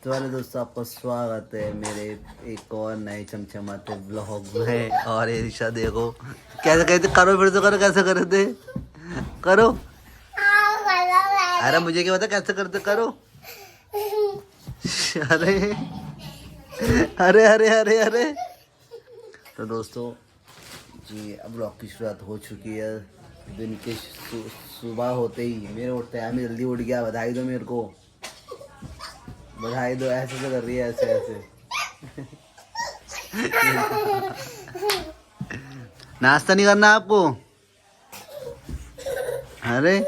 तो वाले दोस्तों, आपका स्वागत है मेरे एक और नए चमचमाते ब्लॉग में। और ये ईशा देखो कैसे कहते, करो फिर से करो, कैसे करे थे करो। अरे मुझे क्या पता कैसे करते, करो। अरे अरे अरे अरे अरे। तो दोस्तों जी, अब ब्लॉग की शुरुआत हो चुकी है। दिन के सुबह होते ही मेरे उठते हैं, मैं जल्दी उठ गया। बधाई दो मेरे को, बधाई दो। ऐसे तो कर रही है, ऐसे ऐसे। नाश्ता नहीं करना आपको? अरे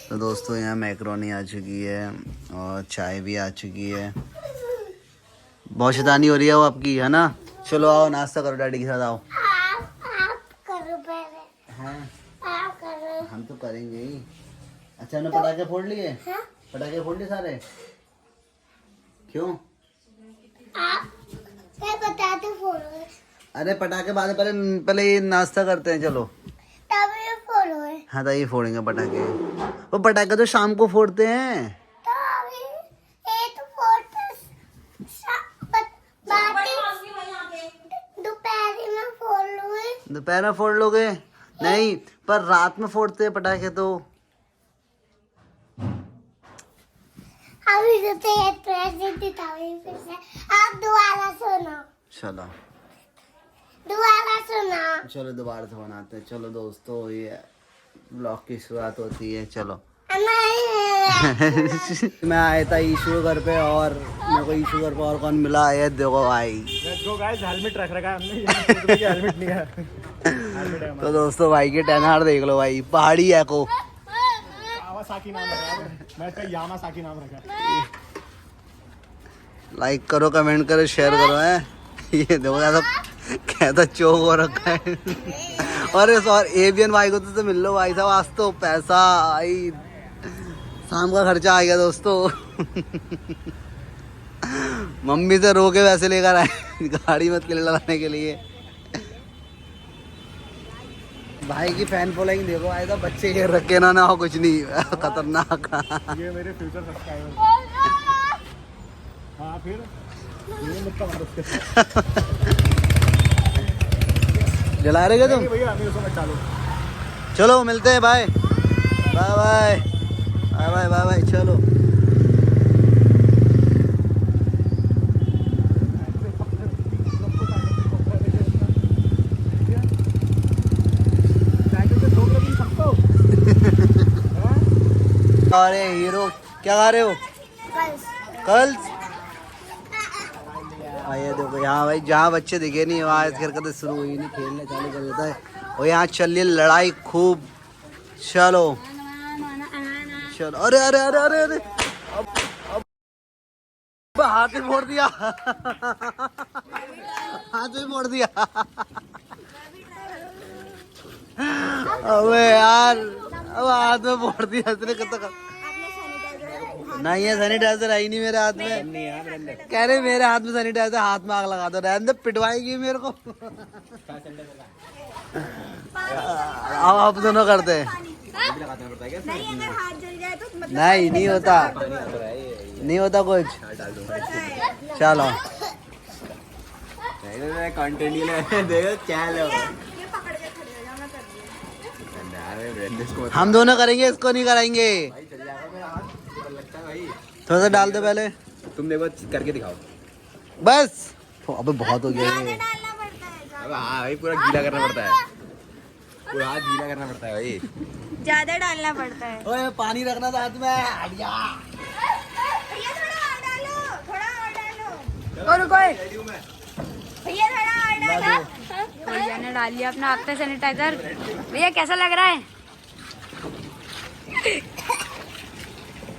तो दोस्तों, यहाँ मैक्रोनी आ चुकी है और चाय भी आ चुकी है। बहुत शैतानी हो रही है वो आपकी, है ना? चलो आओ नाश्ता करो, डैडी के साथ आओ। आप करो पहले। हाँ आप करो। हम तो करेंगे ही। अच्छा, हमने पटाखे फोड़ लिए? हाँ? पटाखे फोड़ लिए सारे? क्यों? आप क्या बताते फोड़ो? अरे पटाखे बाद में, पहले पहले ये नाश्ता करते हैं। चलो तब ये फोड़ो है। हाँ, तो ये फोड़ेंगे पटाखे। वो पटाखे तो शाम को फोड़ते हैं। तो अभी ये तो फोड़ते दोपहर में फोड़ लो। दोपहर में फोड़ लोगे? नहीं, पर रात में फोड़ते हैं पटाखे तो। अभी तो प्रेजेंट था फिर से। आप दोबारा सुनो। चलो दोबारा सुनो। चलो दोबारा से बनाते हैं। चलो दोस्तों, ये ब्लॉग की शुरुआत होती है। चलो मैं आया था ईशू के घर पे, और मेरे को ईशू घर पे और कौन मिला है देखो भाई। हेलमेट रख रखा है हमने, हेलमेट नहीं है। तो दोस्तों भाई के टेनहार देख लो भाई, पहाड़ी है को। कावासाकी नाम रखा है, मैं इसका यामासाकी नाम रखा है। लाइक करो, कमेंट करो, शेयर करो। है ये देखो ऐसा कहता चोक हो रखा है। और एबियन भाई को तो मिल लो भाई साहब, आज तो पैसा आई, शाम का खर्चा आ गया दोस्तों। मम्मी से रो के वैसे लेकर आए गाड़ी मत के लिए लगाने के लिए। भाई की फैन फॉलोइंग देखो, आए तो बच्चे ये रखे ना हो कुछ नहीं। खतरनाक। ये मेरे फ्यूचर सब्सक्राइबर। हाँ फिर ये मुझका मारो उसके। जला रहे तुम? भैया मेरे को मत चालो। चलो मिलते हैं, bye bye bye bye bye bye bye. चलो अरे हीरो क्या गा रहे हो? कल ये देखो यहाँ भाई, जहाँ बच्चे दिखे नहीं वहाँ इस हरकतें शुरू हुई नहीं, खेलना चालू कर देता है। और यहाँ चल रही है लड़ाई खूब। चलो चलो। अरे अरे अरे अरे अरे, अब हाथ में फोड़ दिया। हाथ में फोड़ दिया। अबे यार, अब हाथ में फोड़ दिया इसने। कब नहीं है सैनिटाइजर, आई नहीं मेरे हाथ में। कह रहे मेरे हाथ में सैनिटाइजर, हाथ में आग लगा दो। रहने दो, पिटवाएगी मेरे को। अब आप दोनों करते हैं। नहीं नहीं होता, नहीं होता कुछ। चलो हम दोनों करेंगे, इसको नहीं कराएंगे। थोड़ा सा डाल दो पहले, तुम देखो करके दिखाओ बस। अबे बहुत हो गया ये। अब हाँ भाई, पूरा गीला करना पड़ता है, पूरा हाथ गीला करना पड़ता है भाई। ज्यादा डालना पड़ता है। ओए पानी रखना था हाथ में। भैया थोड़ा और डालो, थोड़ा और डालो। और कोई भैया थोड़ा और डालो। भैया ने डाल लिया अपना हाथ पे सैनिटाइजर। भैया कैसा लग रहा है?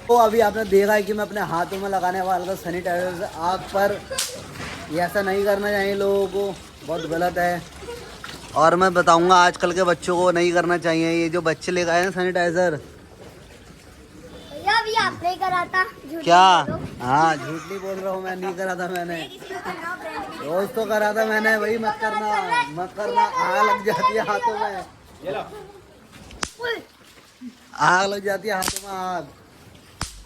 तो अभी आपने देखा है कि मैं अपने हाथों में लगाने वाला था सैनिटाइजर आग पर। ये ऐसा नहीं करना चाहिए लोगों को, बहुत गलत है। और मैं बताऊंगा आजकल के बच्चों को नहीं करना चाहिए। ये जो बच्चे लेकर आए हैं सैनिटाइजर, भैया भी आपने करा था। क्या? हाँ झूठ नहीं बोल रहा हूँ मैं, नहीं करा था मैंने। रोज तो करा था मैंने। वही मत करना, मत करना। आग लग जाती है हाथों में, आग लग जाती है हाथों में, आग।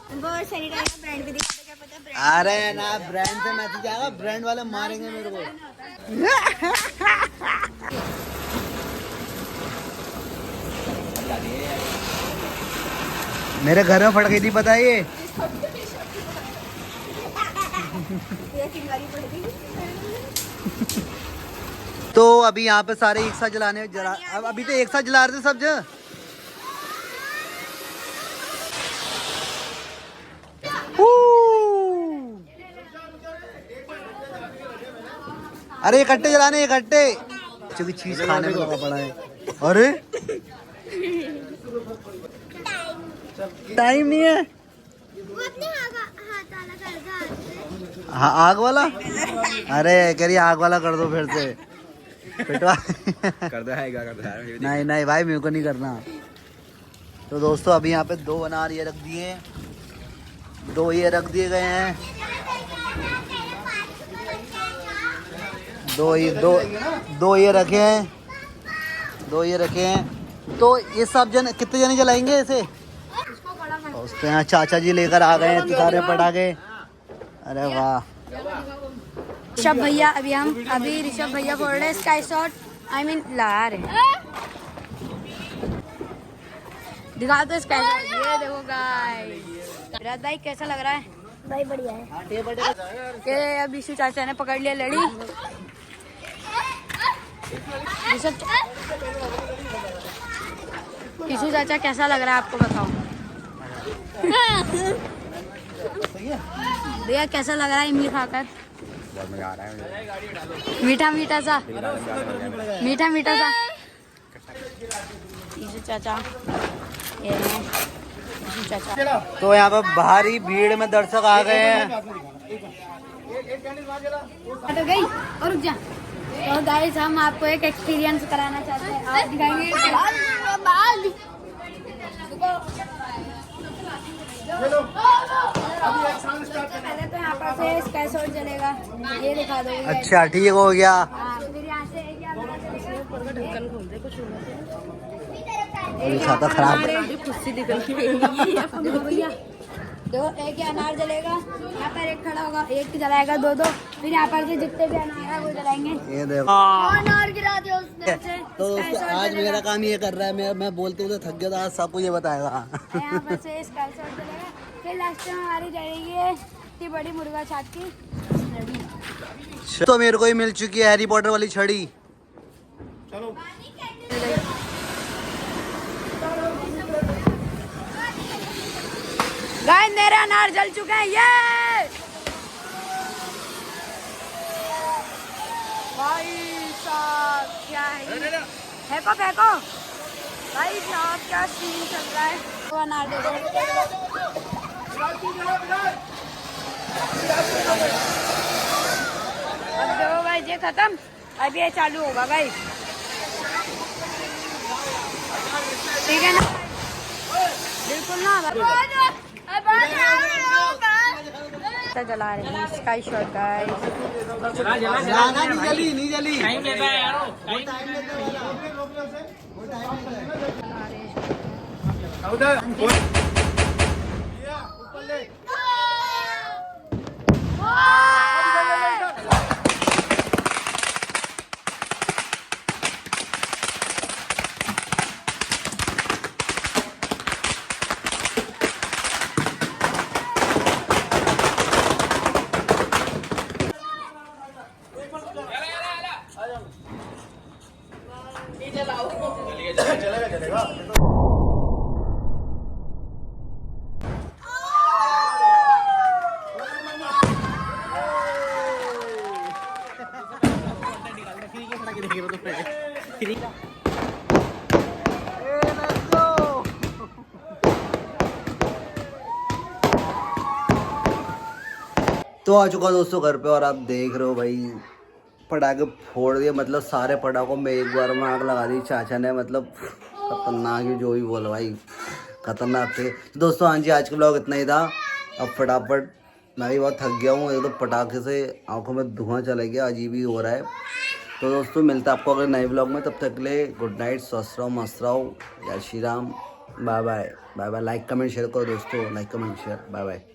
सैनिटाइजर ब्रांड भी दिखा दो, क्या पता अरे ना ब्रांड से मैसेज आएगा, ब्रांड वाले मारेंगे मेरे को। मेरे घर में फट गई थी, पता है ये। तो अभी यहाँ पे सारे एक साथ जलाने अब अभी तो एक साथ जला रहे थे सब जो। अरे इकट्ठे जलाने, इकट्ठे। क्योंकि चीज खाने में लगा पड़ा है। अरे टाइम नहीं है। हाँ आग वाला। अरे कह रही आग वाला कर दो फिर से पिटवा। कर दो है, क्या करता है? नहीं नहीं भाई मेरे को नहीं करना। तो दोस्तों अभी यहाँ पे 2 अनार ये रख दिए, 2 ये रख दिए गए हैं, 2 ये रखे हैं, 2 ये रखे हैं। तो ये सब जन कितने जने जलाएंगे इसे? उसके यहाँ चाचा जी लेकर आ गए हैं सारे पटाखे। अरे वाह। ऋषभ भैया अभी ऋषभ भैया फोड़ रहे स्काई शॉट, आई मीन लगा रहे हैं। दिखा दो स्काई शॉट, ये देखो गाइस। विराट भाई कैसा लग रहा है? भाई बढ़िया है। ये अब विशु चाचा ने पकड़ लिया लड़ी। विशु चाचा कैसा लग रहा है आपको बताओ? भैया कैसा लग रहा है इमली खाकर? बहुत मजा आ रहा है। मीठा मीठा सा, मीठा मीठा सा। विशु चाचा, ये है विशु चाचा। तो यहाँ पे भारी भीड़ में दर्शक आ गए हैं। तो गई और रुक जा। तो गाइस हम आपको एक एक्सपीरियंस कराना चाहते हैं, आप दिखाएंगे। पहले तो यहाँ पर से स्काई शॉट चलेगा, ये दिखा दो। अच्छा ठीक हो गया। फिर यहाँ से ढक्कन खोल दे, कुछ खाता खराब। देखो भैया, देखो एक ही अनार जलेगा, यहाँ पर एक खड़ा होगा, एक जलाएगा 2-2, फिर यहाँ पर से जितने भी अनार है वो जलाएंगे। ये देखो अनार गिरा दिया उसने। तो दोस्तों आज मेरा काम ये कर रहा है, मैं बोलते हुए थक गया था, आज सबको ये बताएगा। यहाँ पर से स्काई शॉट जलेगा, फिर लास्ट में हमारी जलेगी इतनी बड़ी मुर्गा छाप की छड़ी। तो मेरे को ही मिल चुकी है हैरी पॉटर वाली छड़ी। चलो गाइस मेरे अनार जल चुके हैं। ये भाई साहब क्या है, फेंको फेंको भाई साहब, क्या सीन चल रहा है। वो अनार दे दो। अब देखो भाई ये खत्म, अभी ये चालू होगा भाई, ठीक है ना? बिल्कुल ना जला रहे हैं स्काई शॉट गाइस। नहीं जली टाइम लेता है यार, वो टाइम लेने वाला। तो आ चुका दोस्तों घर पे, और आप देख रहे हो भाई पटाखे फोड़ दिए, मतलब सारे पटाखों में एक बार में आग लगा दी चाचा ने, मतलब खतरनाक ही जो भी बोला भाई, खतरनाक थे। तो दोस्तों हाँ जी, आज का ब्लॉग इतना ही था। अब फटाफट मैं भी बहुत थक गया हूँ, ये तो पटाखे से आंखों में धुआं चला गया, अजीब ही हो रहा है। तो दोस्तों मिलता है आपको अगले नए ब्लॉग में, तब तक के लिए गुड नाइट, स्वस्थ रहो, मस्त रहो, जय Shri Ram, bye bye bye bye. Like comment share करो दोस्तों, like comment share, bye bye.